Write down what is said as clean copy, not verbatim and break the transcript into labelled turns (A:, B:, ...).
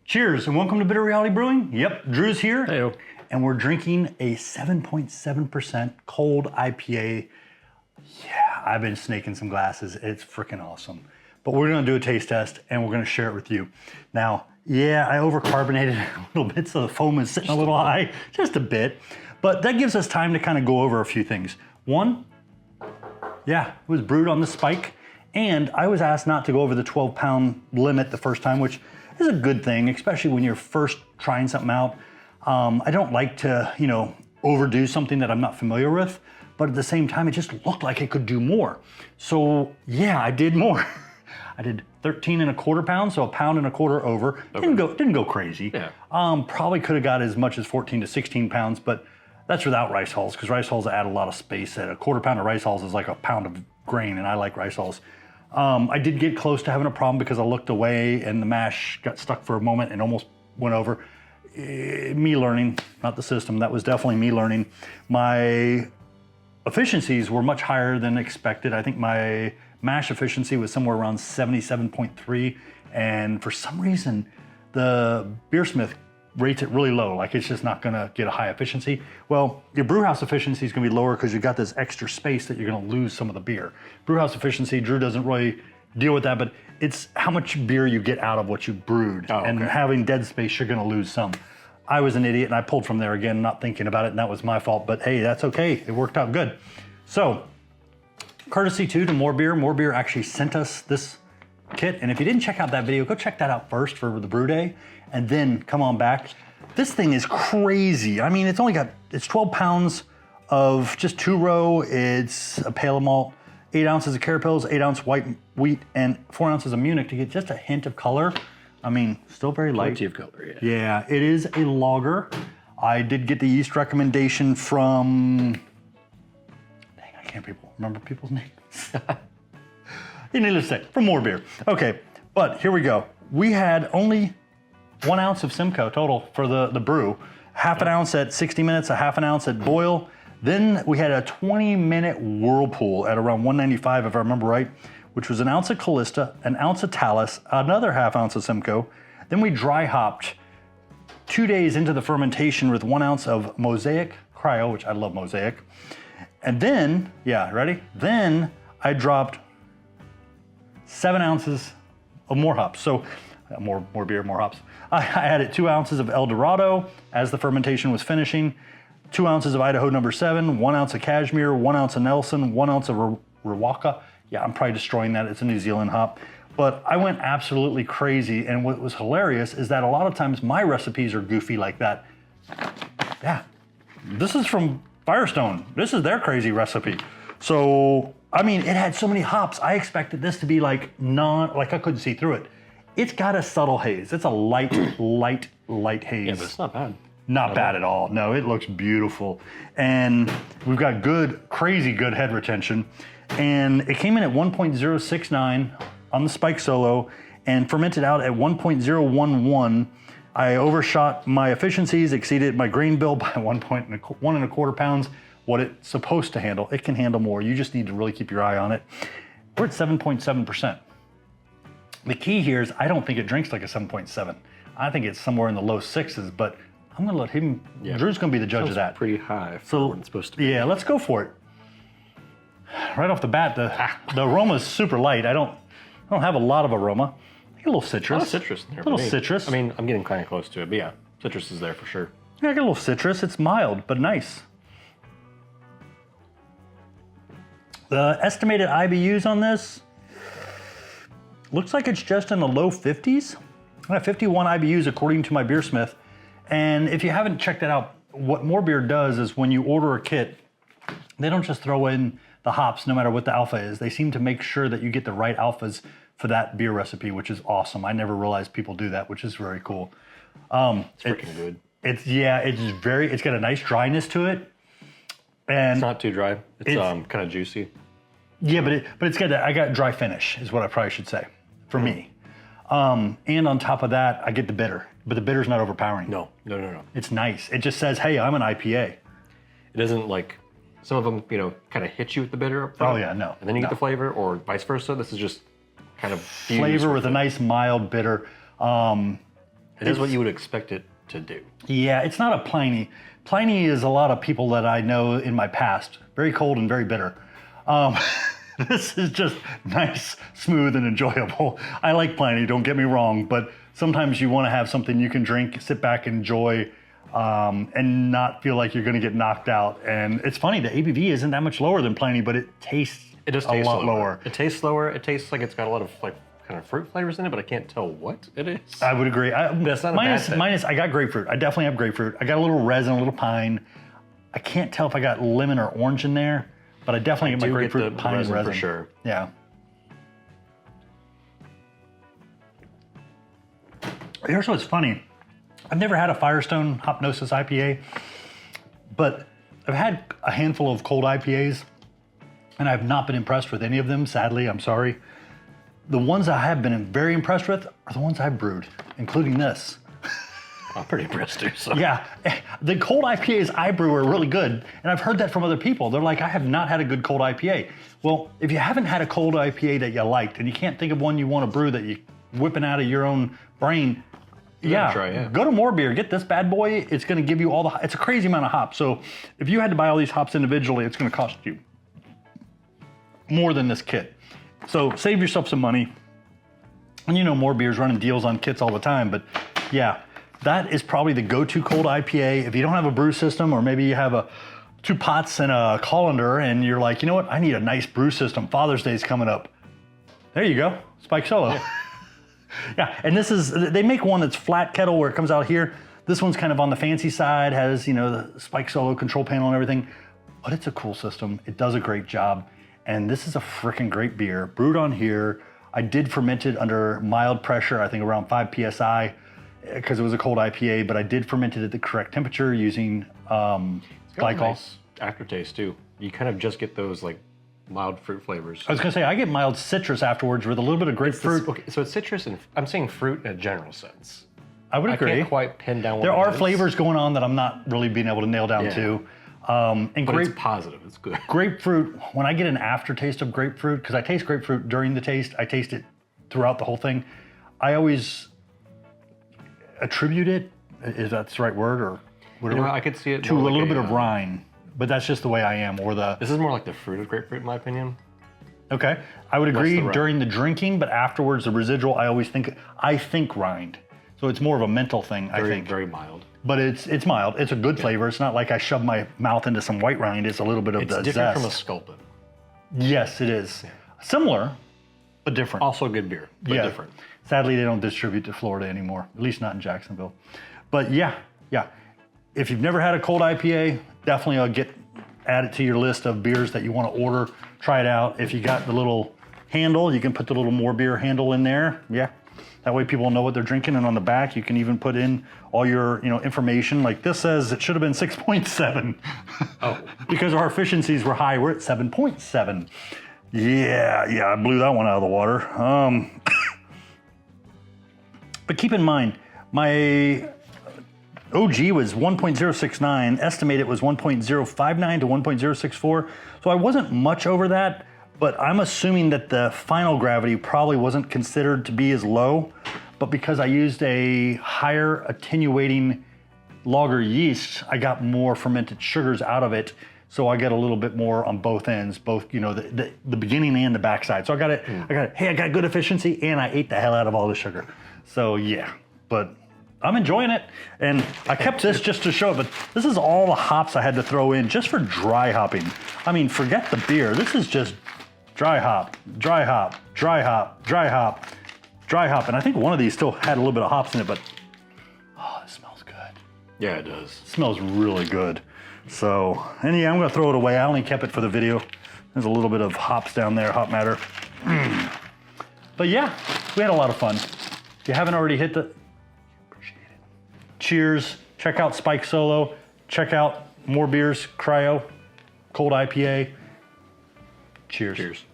A: Cheers and welcome to Bitter Reality Brewing. Yep, Drew's here.
B: Heyo.
A: And we're drinking a 7.7% cold IPA. Yeah, I've been snaking some glasses. It's freaking awesome. But we're gonna do a taste test and we're gonna share it with you. Now, yeah, I overcarbonated a little bit so the foam is sitting a little high, just a bit. But that gives us time to kind of go over a few things. One, yeah, it was brewed on the spike. And I was asked not to go over the 12-pound limit the first time, which is a good thing, especially when you're first trying something out. I don't like to, overdo something that I'm not familiar with, but at the same time, it just looked like it could do more. So yeah, I did more. I did 13.25 pounds, so 1.25 pounds over. Okay. Didn't go crazy.
B: Yeah.
A: Probably could have got as much as 14 to 16 pounds, but that's without rice hulls, because rice hulls add a lot of space. At 1/4 pound of rice hulls is like 1 pound of grain, and I like rice hulls. I did get close to having a problem because I looked away and the mash got stuck for a moment and almost went over. Me learning, not the system. That was definitely me learning. My efficiencies were much higher than expected. I think my mash efficiency was somewhere around 77.3, and for some reason, the beersmith rates it really low, like it's just not gonna get a high efficiency. Well, your brewhouse efficiency is gonna be lower because you got this extra space that you're gonna lose some of the beer. Brewhouse efficiency, Drew doesn't really deal with that, but it's how much beer you get out of what you brewed.
B: Oh, okay.
A: And having dead space, you're gonna lose some. I was an idiot and I pulled from there again, not thinking about it, and that was my fault, but hey, that's okay, it worked out good. So, courtesy to MoreBeer. MoreBeer actually sent us this kit, and if you didn't check out that video, go check that out first for the brew day, and then come on back. This thing is crazy. I mean, it's 12 pounds of just 2-row. It's a pale malt, 8 ounces of carapils, 8 ounce white wheat, and 4 ounces of Munich to get just a hint of color. I mean, still very light.
B: Plenty of color, yeah.
A: Yeah, it is a lager. I did get the yeast recommendation from, dang, I can't remember people's names. Needless to say, from MoreBeer. Okay, but here we go. We had only 1 ounce of Simcoe total for the brew. Half an ounce at 60 minutes, a half an ounce at boil. Then we had a 20-minute whirlpool at around 195, if I remember right, which was 1 ounce of Callista, 1 ounce of Talus, another ½ ounce of Simcoe. Then we dry hopped 2 days into the fermentation with 1 ounce of Mosaic Cryo, which I love Mosaic. And then, yeah, ready? Then I dropped 7 ounces of more hops. So more beer, more hops. I added 2 ounces of El Dorado as the fermentation was finishing, 2 ounces of Idaho No. 7, 1 ounce of Cashmere, 1 ounce of Nelson, 1 ounce of Riwaka. Yeah, I'm probably destroying that. It's a New Zealand hop. But I went absolutely crazy. And what was hilarious is that a lot of times my recipes are goofy like that. Yeah, this is from Firestone. This is their crazy recipe. So, I mean, it had so many hops. I expected this to be like I couldn't see through it. It's got a subtle haze. It's a light haze.
B: Yeah, but it's not bad.
A: Not bad at all. No, it looks beautiful. And we've got crazy good head retention. And it came in at 1.069 on the spike solo and fermented out at 1.011. I overshot my efficiencies, exceeded my grain bill by 1.25 pounds. What it's supposed to handle. It can handle more. You just need to really keep your eye on it. We're at 7.7%. The key here is I don't think it drinks like a 7.7. I think it's somewhere in the low 6s, but I'm gonna let him, Drew's gonna be the judge of that.
B: Pretty high for what it's supposed to be.
A: Yeah, let's go for it. Right off the bat, the aroma is super light. I don't have a lot of aroma. I get a little citrus.
B: A lot of citrus in there.
A: A little citrus.
B: I mean, I'm getting kind of close to it, but yeah, citrus is there for sure.
A: Yeah, I get a little citrus. It's mild, but nice. The estimated IBUs on this looks like it's just in the low 50s. I have 51 IBUs according to my beersmith. And if you haven't checked that out, what MoreBeer does is when you order a kit, they don't just throw in the hops no matter what the alpha is. They seem to make sure that you get the right alphas for that beer recipe, which is awesome. I never realized people do that, which is very cool.
B: It's freaking good.
A: It's got a nice dryness to it. And
B: it's not too dry. It's kind of juicy.
A: Yeah, but it's got I got dry finish is what I probably should say for me. And on top of that, I get the bitter, but the bitter's not overpowering.
B: No.
A: It's nice. It just says, hey, I'm an IPA.
B: It doesn't like, some of them, kind of hit you with the bitter up front.
A: Oh yeah, no.
B: And then you get the flavor, or vice versa. This is just kind of
A: flavor with a nice mild bitter.
B: It is what you would expect it to do.
A: Yeah, it's not a Pliny. Pliny is a lot of people that I know in my past. Very cold and very bitter. This is just nice, smooth, and enjoyable. I like Pliny, don't get me wrong, but sometimes you want to have something you can drink, sit back, and enjoy, and not feel like you're going to get knocked out. And it's funny, the ABV isn't that much lower than Pliny, but it tastes a lot lower.
B: It tastes slower. It tastes like it's got a lot of like kind of fruit flavors in it, but I can't tell what it is.
A: I would agree.
B: That's not a bad thing.
A: Minus, I got grapefruit. I definitely have grapefruit. I got a little resin, a little pine. I can't tell if I got lemon or orange in there, but I definitely get my grapefruit,
B: the
A: pine, and resin
B: for sure.
A: Yeah. Here's what's funny. I've never had a Firestone Hopnosis IPA, but I've had a handful of cold IPAs, and I've not been impressed with any of them, sadly, I'm sorry. The ones I have been very impressed with are the ones I've brewed, including this.
B: I'm pretty impressed too. So.
A: Yeah, the cold IPAs I brew are really good, and I've heard that from other people. They're like, I have not had a good cold IPA. Well, if you haven't had a cold IPA that you liked, and you can't think of one you want to brew that you're whipping out of your own brain, go to MoreBeer, get this bad boy. It's going to give you it's a crazy amount of hops. So if you had to buy all these hops individually, it's going to cost you more than this kit. So save yourself some money. And you know MoreBeer's running deals on kits all the time, but yeah, that is probably the go-to cold IPA. If you don't have a brew system, or maybe you have 2 pots and a colander, and you're like, you know what, I need a nice brew system. Father's Day's coming up. There you go, Spike Solo. Yeah. Yeah, and they make one that's flat kettle where it comes out here. This one's kind of on the fancy side, has, you know, the Spike Solo control panel and everything, but it's a cool system. It does a great job. And this is a freaking great beer, brewed on here. I did ferment it under mild pressure, I think around 5 PSI, because it was a cold IPA, but I did ferment it at the correct temperature using glycol.
B: A nice aftertaste too. You kind of just get those like mild fruit flavors.
A: I was gonna say, I get mild citrus afterwards with a little bit of grapefruit.
B: Okay, so it's citrus, and I'm saying fruit in a general sense.
A: I would agree.
B: I can't quite pin down what
A: there
B: it
A: are
B: is.
A: flavors going on that I'm not really being able to nail down too. And
B: but it's positive, it's good.
A: Grapefruit, when I get an aftertaste of grapefruit, because I taste grapefruit during the taste, I taste it throughout the whole thing, I always attribute it, if that's the right word, or whatever,
B: you know, I could see it
A: to a little bit of rind, but that's just the way I am.
B: This is more like the fruit of grapefruit in my opinion.
A: Okay, I would agree during the drinking, but afterwards the residual, I think rind. So it's more of a mental thing, I think.
B: Very mild.
A: But it's mild. It's a good flavor. It's not like I shove my mouth into some white rind. It's a little bit of the zest.
B: It's different from a sculpin.
A: Yes, it is. Yeah. Similar, but different.
B: Also good beer, but different.
A: Sadly, they don't distribute to Florida anymore, at least not in Jacksonville. But yeah. If you've never had a cold IPA, definitely add it to your list of beers that you want to order. Try it out. If you got the little handle, you can put the little MoreBeer handle in there. Yeah. That way people know what they're drinking, and on the back you can even put in all your information. Like this says it should have been 6.7.
B: Oh.
A: Because our efficiencies were high, we're at 7.7. Yeah, I blew that one out of the water. But keep in mind, my OG was 1.069, estimated was 1.059 to 1.064. So I wasn't much over that. But I'm assuming that the final gravity probably wasn't considered to be as low, but because I used a higher attenuating lager yeast, I got more fermented sugars out of it. So I get a little bit more on both ends, both, the beginning and the backside. So I got good efficiency, and I ate the hell out of all the sugar. So yeah, but I'm enjoying it. And I kept this just to show it, but this is all the hops I had to throw in just for dry hopping. I mean, forget the beer. This is just dry hop, dry hop, dry hop, dry hop, dry hop. And I think one of these still had a little bit of hops in it, but it smells good.
B: Yeah, it does.
A: It smells really good. So, and yeah, I'm gonna throw it away. I only kept it for the video. There's a little bit of hops down there, hop matter. But yeah, we had a lot of fun. If you haven't already appreciate it. Cheers. Check out Spike Solo. Check out MoreBeer's Cryo Cold IPA. Cheers.
B: Cheers.